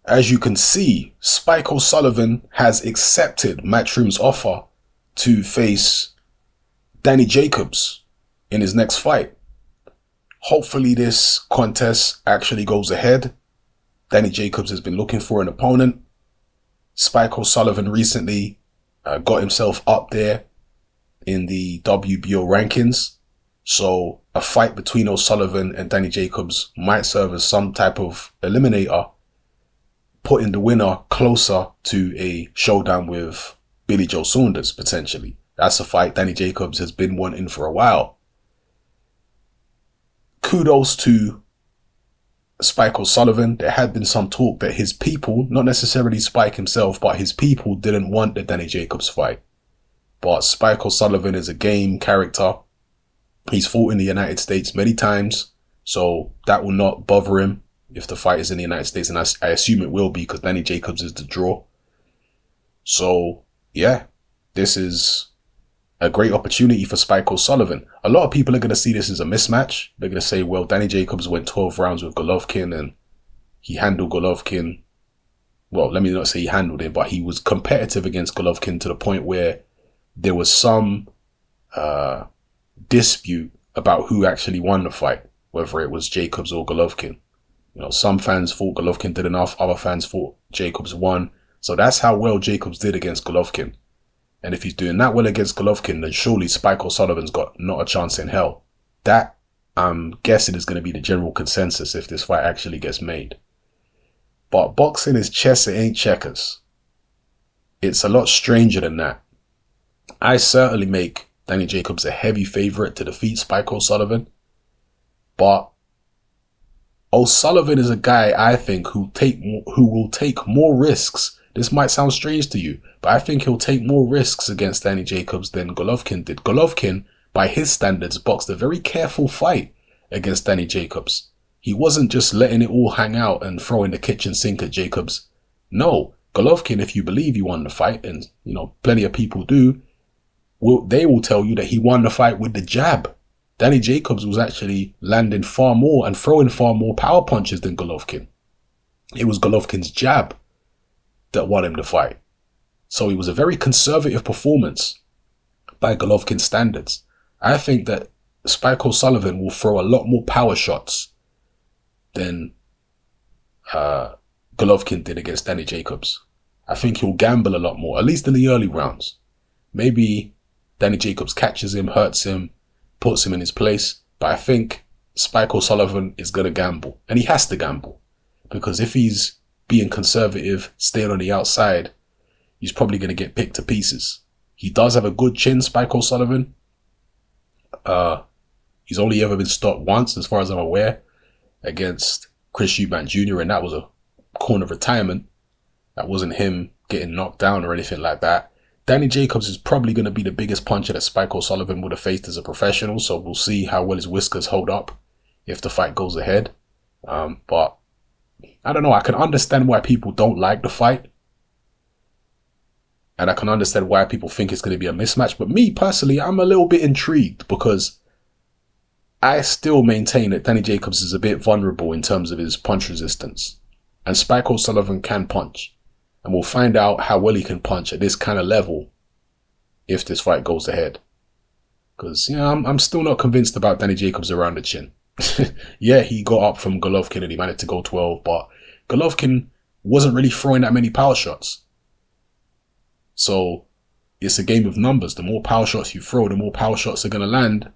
as you can see, Spike O'Sullivan has accepted Matchroom's offer to face Danny Jacobs in his next fight. Hopefully this contest actually goes ahead. Danny Jacobs has been looking for an opponent. Spike O'Sullivan recently got himself up there in the WBO rankings. So a fight between O'Sullivan and Danny Jacobs might serve as some type of eliminator, putting the winner closer to a showdown with Billy Joe Saunders, potentially. That's a fight Danny Jacobs has been wanting for a while. Kudos to Spike O'Sullivan. There had been some talk that his people, not necessarily Spike himself, but his people didn't want the Danny Jacobs fight. But Spike O'Sullivan is a game character. He's fought in the United States many times, so that will not bother him if the fight is in the United States, and I assume it will be because Danny Jacobs is the draw. So, yeah, this is a great opportunity for Spike O'Sullivan. A lot of people are going to see this as a mismatch. They're going to say, well, Danny Jacobs went 12 rounds with Golovkin and he handled Golovkin. Well, let me not say he handled him, but he was competitive against Golovkin to the point where there was some dispute about who actually won the fight, whether it was Jacobs or Golovkin. You know, some fans thought Golovkin did enough, other fans thought Jacobs won. So that's how well Jacobs did against Golovkin. And if he's doing that well against Golovkin, then surely Spike O'Sullivan's got not a chance in hell. That, I'm guessing, is going to be the general consensus if this fight actually gets made. But boxing is chess, it ain't checkers. It's a lot stranger than that. I certainly make Danny Jacobs a heavy favourite to defeat Spike O'Sullivan. But O'Sullivan is a guy, I think, who will take more risks. This might sound strange to you, but I think he'll take more risks against Danny Jacobs than Golovkin did. Golovkin, by his standards, boxed a very careful fight against Danny Jacobs. He wasn't just letting it all hang out and throwing the kitchen sink at Jacobs. No, Golovkin, if you believe he won the fight, and you know plenty of people do, they will tell you that he won the fight with the jab. Danny Jacobs was actually landing far more and throwing far more power punches than Golovkin. It was Golovkin's jab that won him the fight. So it was a very conservative performance by Golovkin standards. I think that Spike O'Sullivan will throw a lot more power shots than Golovkin did against Danny Jacobs. I think he'll gamble a lot more, at least in the early rounds. Maybe Danny Jacobs catches him, hurts him, puts him in his place. But I think Spike O'Sullivan is going to gamble. And he has to gamble. Because if he's being conservative, staying on the outside, he's probably going to get picked to pieces. He does have a good chin, Spike O'Sullivan. He's only ever been stopped once, as far as I'm aware, against Chris Eubank Jr. And that was a corner retirement. That wasn't him getting knocked down or anything like that. Danny Jacobs is probably going to be the biggest puncher that Spike O'Sullivan would have faced as a professional. So we'll see how well his whiskers hold up if the fight goes ahead. But I don't know. I can understand why people don't like the fight. And I can understand why people think it's going to be a mismatch. But me personally, I'm a little bit intrigued because I still maintain that Danny Jacobs is a bit vulnerable in terms of his punch resistance. And Spike O'Sullivan can punch. And we'll find out how well he can punch at this kind of level if this fight goes ahead. Because, you know, I'm still not convinced about Danny Jacobs around the chin. Yeah, he got up from Golovkin and he managed to go 12, but Golovkin wasn't really throwing that many power shots. So it's a game of numbers. The more power shots you throw, the more power shots are going to land.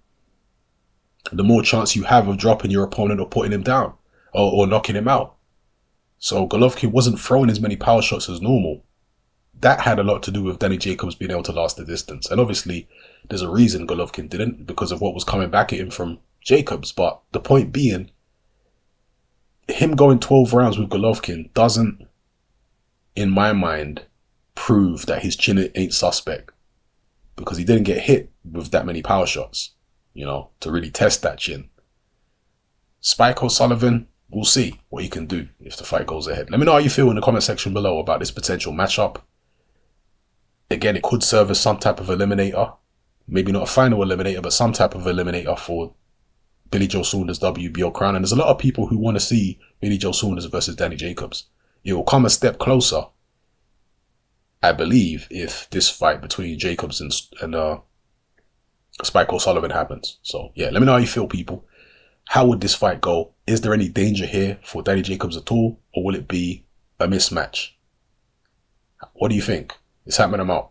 The more chance you have of dropping your opponent or putting him down or knocking him out. So Golovkin wasn't throwing as many power shots as normal. That had a lot to do with Danny Jacobs being able to last the distance. And obviously, there's a reason Golovkin didn't, because of what was coming back at him from Jacobs. But the point being, him going 12 rounds with Golovkin doesn't, in my mind, prove that his chin ain't suspect. Because he didn't get hit with that many power shots, you know, to really test that chin. Spike O'Sullivan, we'll see what he can do if the fight goes ahead. Let me know how you feel in the comment section below about this potential matchup. Again, it could serve as some type of eliminator. Maybe not a final eliminator, but some type of eliminator for Billy Joe Saunders' WBO crown. And there's a lot of people who want to see Billy Joe Saunders versus Danny Jacobs. it will come a step closer, I believe, if this fight between Jacobs and Spike O'Sullivan happens. So yeah, let me know how you feel, people. How would this fight go? Is there any danger here for Danny Jacobs at all, or will it be a mismatch? What do you think? It's happening. I'm out.